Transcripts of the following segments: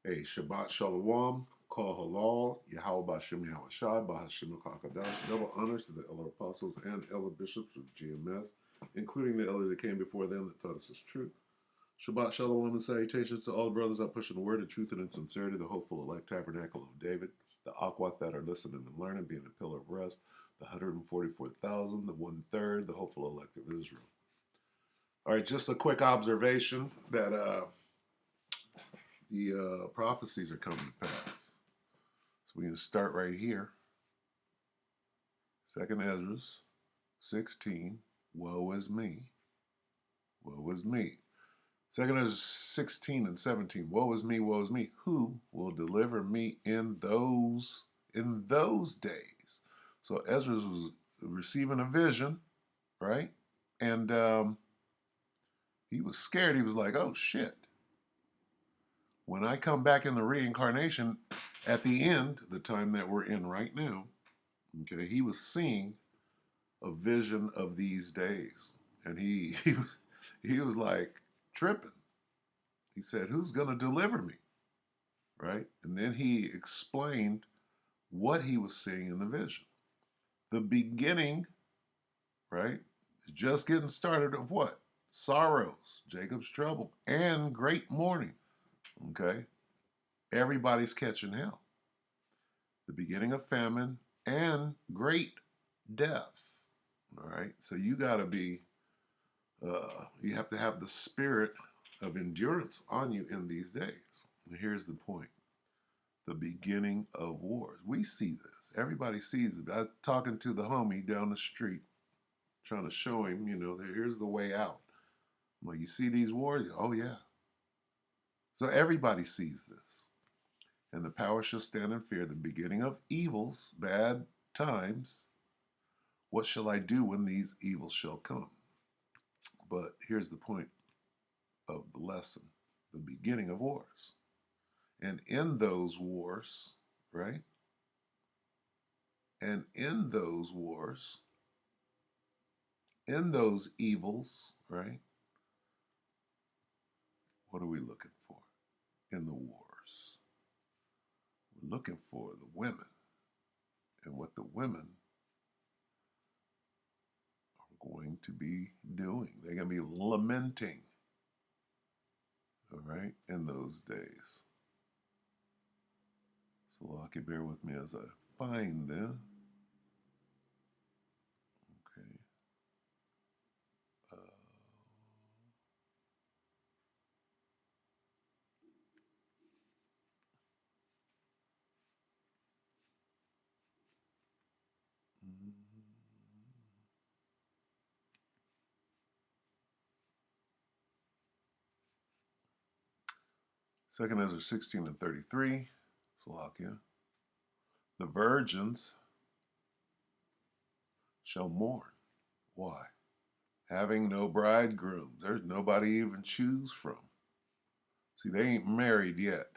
Hey, Shabbat Shalom, Kol Halal, Yahweh Bashem Yahushai, Bahashim Kakadash. Double honors to the elder apostles and elder bishops of GMS, including the elders that came before them that taught us this truth. Shabbat Shalom and salutations to all the brothers out pushing the word of truth and in sincerity, the hopeful elect tabernacle of David, the Akwat that are listening and learning, being a pillar of rest, the 144,000, the 1/3, the hopeful elect of Israel. All right, just a quick observation that the prophecies are coming to pass. So we can start right here. 2nd Ezra 16, woe is me. Woe is me. 2nd Ezra 16 and 17, woe is me, woe is me. Who will deliver me in those days? So Ezra was receiving a vision, right? And he was scared. He was like, oh shit. When I come back in the reincarnation at the end, the time that we're in right now, okay, he was seeing a vision of these days. And he was like tripping. He said, who's going to deliver me? Right? And then he explained what he was seeing in the vision. The beginning, right, is just getting started of what? Sorrows, Jacob's trouble, and great mourning. Okay? Everybody's catching hell. The beginning of famine and great death. All right? So you got to be, you have to have the spirit of endurance on you in these days. And here's the point. The beginning of wars. We see this. Everybody sees it. I was talking to the homie down the street, trying to show him, here's the way out. I'm like, you see these wars? Oh, yeah. So everybody sees this. And the power shall stand in fear, the beginning of evils, bad times. What shall I do when these evils shall come? But here's the point of the lesson, the beginning of wars. And in those wars, right? And in those wars, in those evils, right? What are we looking for in the wars? We're looking for the women and what the women are going to be doing. They're going to be lamenting, all right, in those days. So, Lucky, bear with me as I find them. Okay. 2nd Ezra 16 and 33, Salakia. The virgins shall mourn. Why? Having no bridegrooms. There's nobody to even choose from. See, they ain't married yet.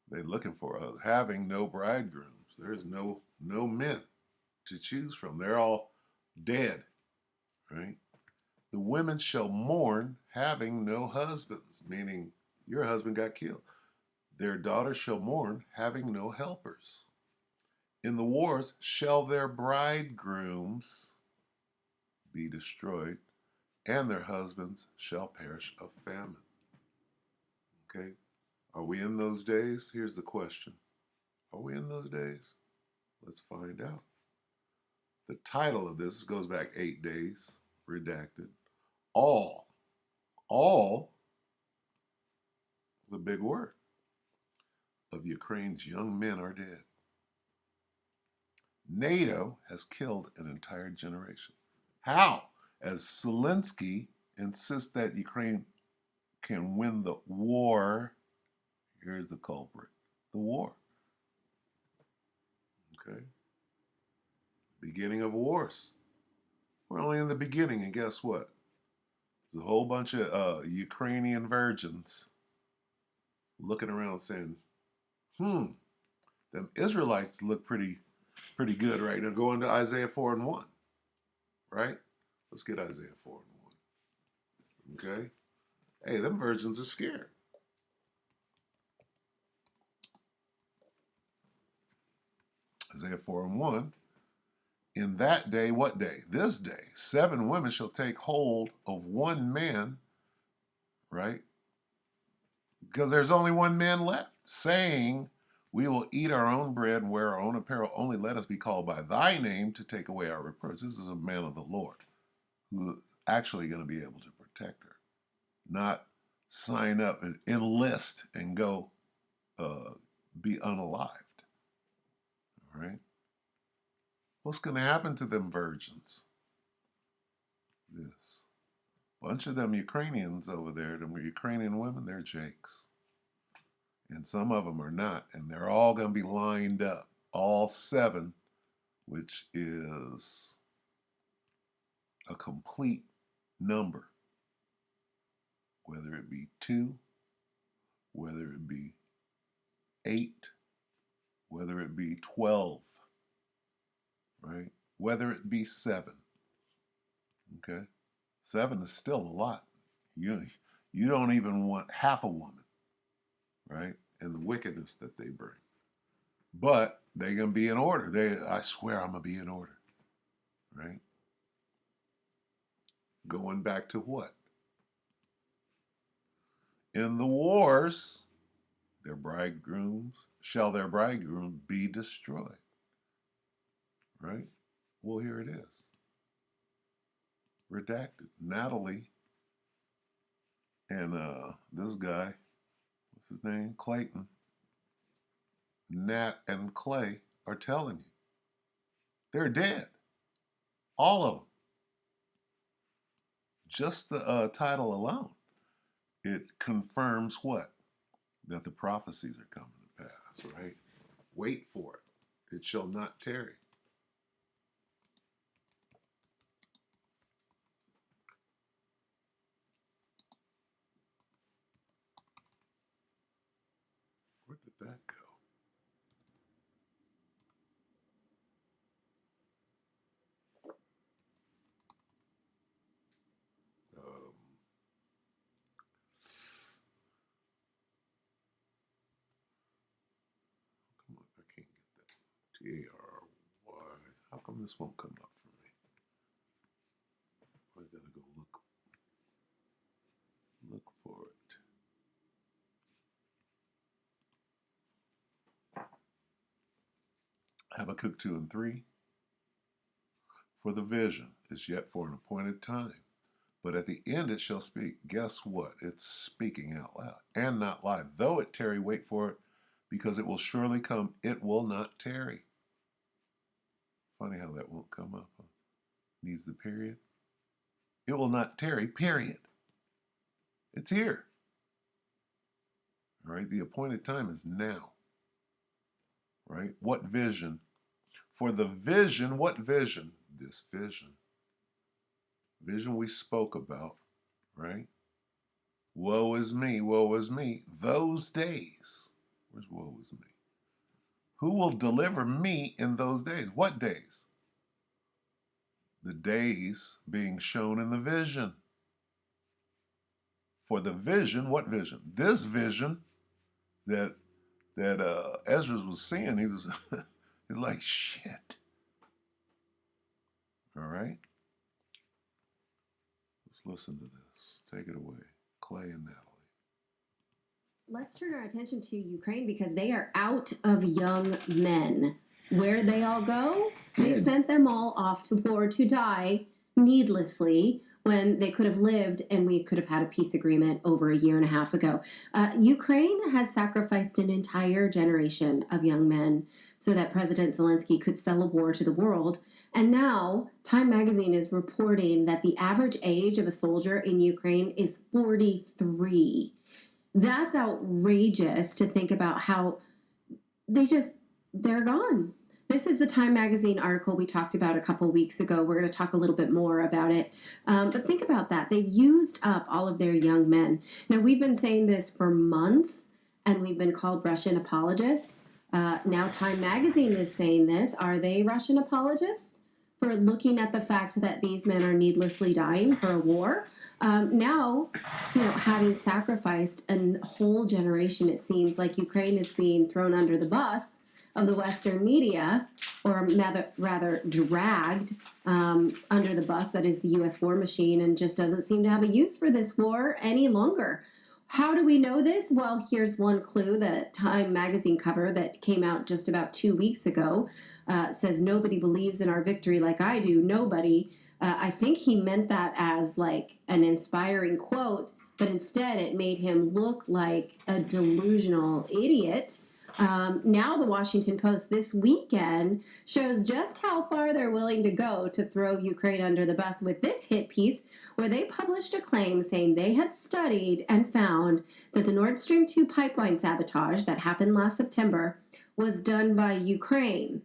They're looking for others. Having no bridegrooms. There's no men to choose from. They're all dead, right? The women shall mourn having no husbands, meaning your husband got killed. Their daughters shall mourn having no helpers. In the wars shall their bridegrooms be destroyed, and their husbands shall perish of famine. Okay? Are we in those days? Here's the question. Are we in those days? Let's find out. The title of this goes back 8 days, redacted. All, the big word, of Ukraine's young men are dead. NATO has killed an entire generation. How? As Zelensky insists that Ukraine can win the war, here's the culprit, the war. Okay? Beginning of wars. We're only in the beginning, and guess what? There's a whole bunch of Ukrainian virgins looking around saying, them Israelites look pretty good right now. Go into Isaiah 4 and 1, right? Let's get Isaiah 4 and 1. Okay? Hey, them virgins are scared. Isaiah 4:1. In that day, what day? This day, 7 women shall take hold of one man, right? Because there's only one man left, saying, we will eat our own bread and wear our own apparel. Only let us be called by thy name to take away our reproach. This is a man of the Lord who is actually going to be able to protect her, not sign up and enlist and go be unalived. All right? What's going to happen to them virgins? This. Bunch of them Ukrainians over there, them Ukrainian women, they're jakes. And some of them are not. And they're all going to be lined up. All 7, which is a complete number. Whether it be 2, whether it be 8, whether it be 12, right? Whether it be 7, okay? 7 is still a lot. You don't even want half a woman, right? And the wickedness that they bring. But they're going to be in order. I swear I'm going to be in order, right? Going back to what? In the wars, their bridegrooms, shall their bridegroom be destroyed, right? Well, here it is. Redacted. Natalie and this guy, what's his name? Clayton. Nat and Clay are telling you. They're dead. All of them. Just the title alone. It confirms what? That the prophecies are coming to pass, right? Wait for it. It shall not tarry. Where did that go? Come on, I can't get that. T-A-R-Y. How come this won't come up for me? I gotta go look for it. Habakkuk 2:3. For the vision is yet for an appointed time, but at the end it shall speak. Guess what? It's speaking out loud and not lie. Though it tarry, wait for it, because it will surely come. It will not tarry. Funny how that won't come up. Huh? Needs the period. It will not tarry, period. It's here. All right, the appointed time is now. Right? What vision? For the vision, what vision? This vision. Vision we spoke about, right? Woe is me, woe is me. Those days. Where's woe is me? Who will deliver me in those days? What days? The days being shown in the vision. For the vision, what vision? This vision that Ezra was seeing, he was he's like, shit. All right? Let's listen to this. Take it away. Clay and Natalie. Let's turn our attention to Ukraine because they are out of young men. Where'd they all go? They sent them all off to war to die needlessly when they could have lived and we could have had a peace agreement over a year and a half ago. Ukraine has sacrificed an entire generation of young men so that President Zelensky could sell a war to the world. And now Time magazine is reporting that the average age of a soldier in Ukraine is 43. That's outrageous to think about how they're gone. This is the Time magazine article we talked about a couple weeks ago. We're going to talk a little bit more about it. But think about that. They've used up all of their young men. Now, we've been saying this for months, and we've been called Russian apologists. Now Time magazine is saying this. Are they Russian apologists for looking at the fact that these men are needlessly dying for a war? Now, having sacrificed a whole generation, it seems like Ukraine is being thrown under the bus of the Western media, or rather dragged under the bus that is the U.S. war machine, and just doesn't seem to have a use for this war any longer. How do we know this? Well, here's one clue. The Time magazine cover that came out just about 2 weeks ago says, "Nobody believes in our victory like I do." Nobody. I think he meant that as like an inspiring quote, but instead it made him look like a delusional idiot. Now the Washington Post this weekend shows just how far they're willing to go to throw Ukraine under the bus with this hit piece, where they published a claim saying they had studied and found that the Nord Stream 2 pipeline sabotage that happened last September was done by Ukraine.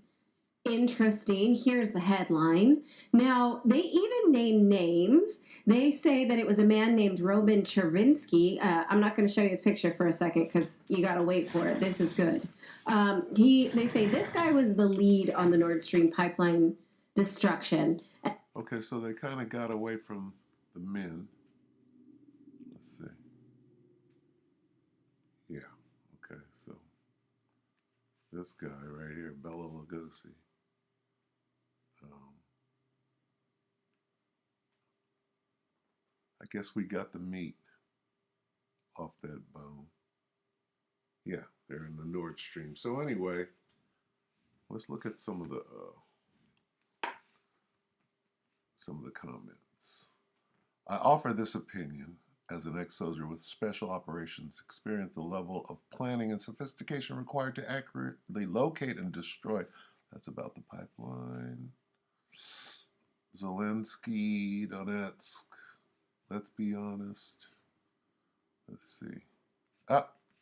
Interesting. Here's the headline. Now, they even name names. They say that it was a man named Roman Chervinsky. I'm not going to show you his picture for a second because you got to wait for it. This is good. They say this guy was the lead on the Nord Stream pipeline destruction. Okay, so they kind of got away from the men. Let's see. Yeah, okay, so this guy right here, Bela Lugosi. I guess we got the meat off that bone. Yeah, they're in the Nord Stream. So anyway, let's look at some of the comments. I offer this opinion as an ex-soldier with special operations experience. The level of planning and sophistication required to accurately locate and destroy. That's about the pipeline. Zelensky, Donetsk. Let's be honest. Let's see.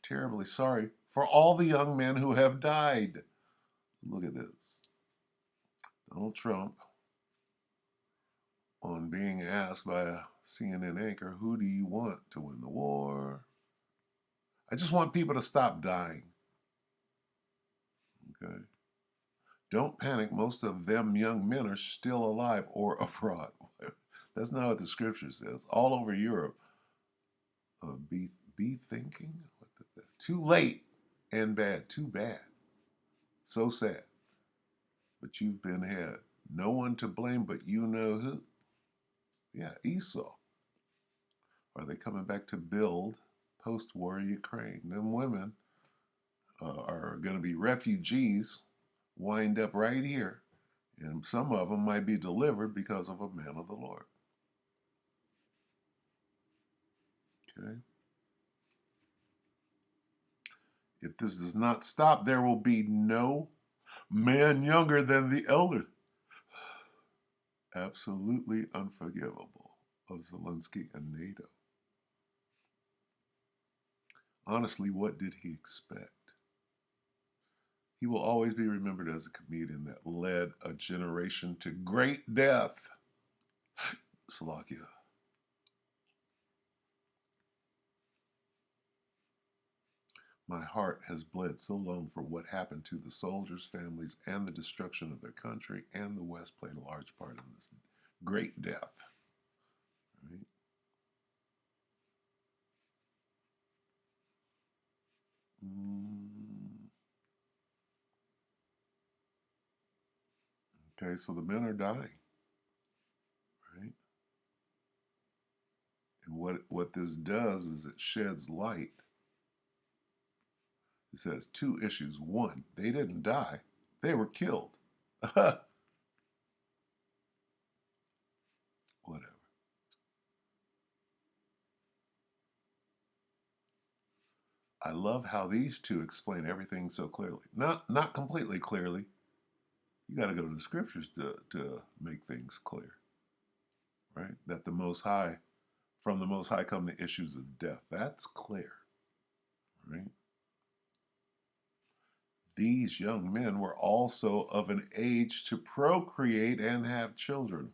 Terribly sorry for all the young men who have died. Look at this. Donald Trump, on being asked by a CNN anchor, who do you want to win the war? I just want people to stop dying. Okay. Don't panic. Most of them young men are still alive or abroad. That's not what the scripture says. All over Europe, be thinking. Too late and bad. Too bad. So sad. But you've been had. No one to blame but you know who. Yeah, Esau. Are they coming back to build post-war Ukraine? Them women are going to be refugees, wind up right here, and some of them might be delivered because of a man of the Lord. Okay. If this does not stop, there will be no man younger than the elder. Absolutely unforgivable of Zelensky and NATO. Honestly, what did he expect? He will always be remembered as a comedian that led a generation to great death. Slovakia. My heart has bled so long for what happened to the soldiers' families and the destruction of their country, and the West played a large part in this great death. Right? Okay, so the men are dying, right? And what this does is it sheds light. It says two issues. One, they didn't die, they were killed. Whatever. I love how these two explain everything so clearly. Not completely clearly. You got to go to the scriptures to make things clear, right? That the Most High, from the Most High come the issues of death. That's clear, right? These young men were also of an age to procreate and have children.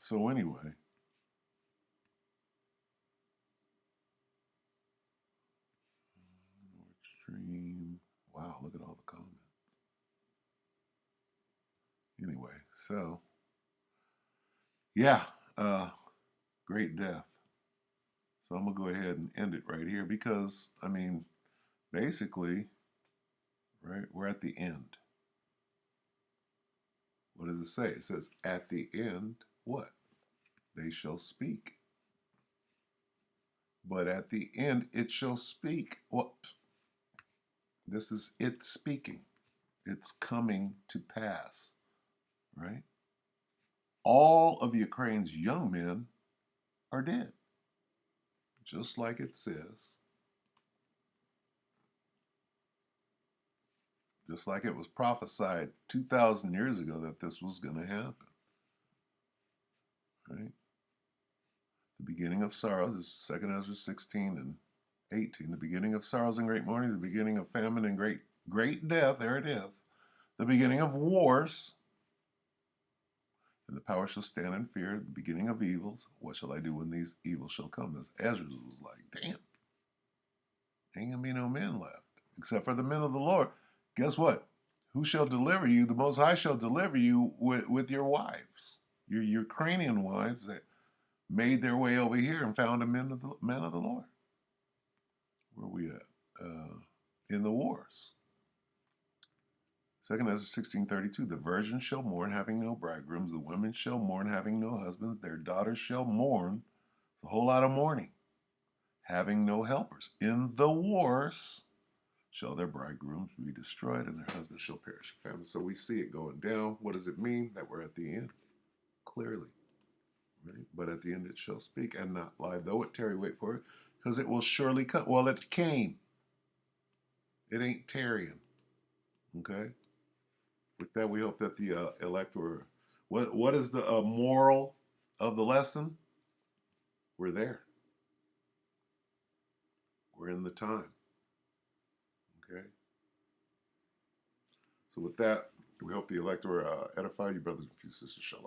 So anyway, stream. Wow, look at all the comments. Anyway, so yeah, great death. So I'm going to go ahead and end it right here because, I mean, basically, right, we're at the end. What does it say? It says, at the end, what? They shall speak. But at the end, it shall speak. What? This is it speaking. It's coming to pass, right? All of Ukraine's young men are dead, just like it says, just like it was prophesied 2,000 years ago that this was going to happen, right? The beginning of sorrows is 2 Ezra 16 and 18. The beginning of sorrows and great mourning, the beginning of famine and great death, there it is. The beginning of wars, and the power shall stand in fear, the beginning of evils. What shall I do when these evils shall come? As Ezra was like, damn, ain't gonna be no men left, except for the men of the Lord. Guess what? Who shall deliver you? The Most High shall deliver you with your wives, your Ukrainian wives that made their way over here and found the men of the Lord. Where are we at? In the wars. 2 Ezra 16:32, the virgins shall mourn, having no bridegrooms. The women shall mourn, having no husbands. Their daughters shall mourn. It's a whole lot of mourning. Having no helpers. In the wars shall their bridegrooms be destroyed, and their husbands shall perish. Famine. So we see it going down. What does it mean? That we're at the end. Clearly. Right? But at the end it shall speak and not lie. Though it tarry, wait for it, because it will surely come. Well, it came. It ain't tarrying. Okay? With that, we hope that the elect were. What is the moral of the lesson? We're there. We're in the time. Okay. So with that, we hope the elect were edified. You brothers and sisters, shalom.